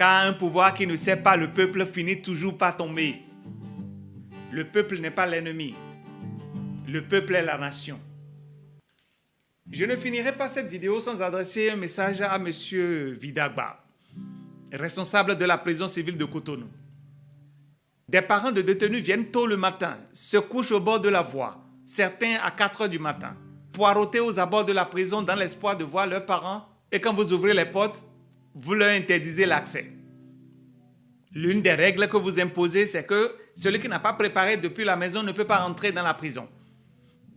Car un pouvoir qui ne sert pas le peuple finit toujours par tomber. Le peuple n'est pas l'ennemi. Le peuple est la nation. Je ne finirai pas cette vidéo sans adresser un message à M. Vidagba, responsable de la prison civile de Cotonou. Des parents de détenus viennent tôt le matin, se couchent au bord de la voie, certains à 4 heures du matin, poireauter aux abords de la prison dans l'espoir de voir leurs parents, et quand vous ouvrez les portes, vous leur interdisez l'accès. L'une des règles que vous imposez, c'est que celui qui n'a pas préparé depuis la maison ne peut pas rentrer dans la prison.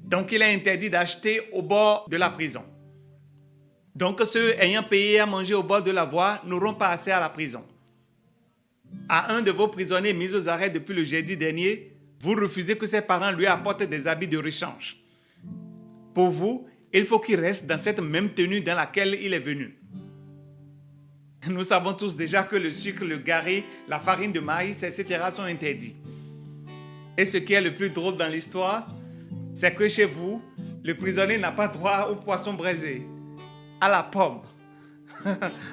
Donc, il est interdit d'acheter au bord de la prison. Donc, ceux ayant payé à manger au bord de la voie n'auront pas accès à la prison. À un de vos prisonniers mis aux arrêts depuis le jeudi dernier, vous refusez que ses parents lui apportent des habits de rechange. Pour vous, il faut qu'il reste dans cette même tenue dans laquelle il est venu. Nous savons tous déjà que le sucre, le garri, la farine de maïs, etc. sont interdits. Et ce qui est le plus drôle dans l'histoire, c'est que chez vous, le prisonnier n'a pas droit au poisson braisé, à la pomme.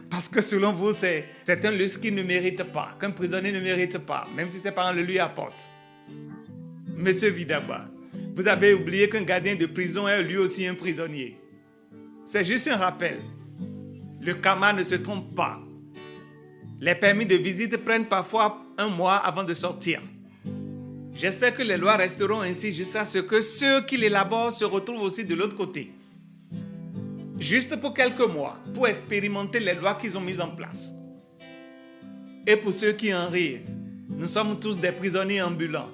Parce que selon vous, c'est un luxe qu'il ne mérite pas, qu'un prisonnier ne mérite pas, même si ses parents le lui apportent. Monsieur Vidagba, vous avez oublié qu'un gardien de prison est lui aussi un prisonnier. C'est juste un rappel. Le karma ne se trompe pas. Les permis de visite prennent parfois un mois avant de sortir. J'espère que les lois resteront ainsi jusqu'à ce que ceux qui l'élaborent se retrouvent aussi de l'autre côté. Juste pour quelques mois, pour expérimenter les lois qu'ils ont mises en place. Et pour ceux qui en rient, nous sommes tous des prisonniers ambulants.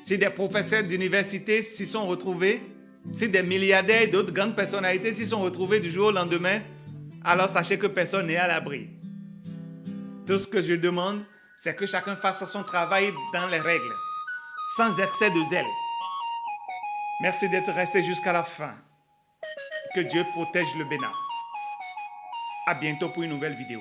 Si des professeurs d'université s'y sont retrouvés, si des milliardaires et d'autres grandes personnalités s'y sont retrouvés du jour au lendemain, alors sachez que personne n'est à l'abri. Tout ce que je demande, c'est que chacun fasse son travail dans les règles, sans excès de zèle. Merci d'être resté jusqu'à la fin. Que Dieu protège le Bénin. À bientôt pour une nouvelle vidéo.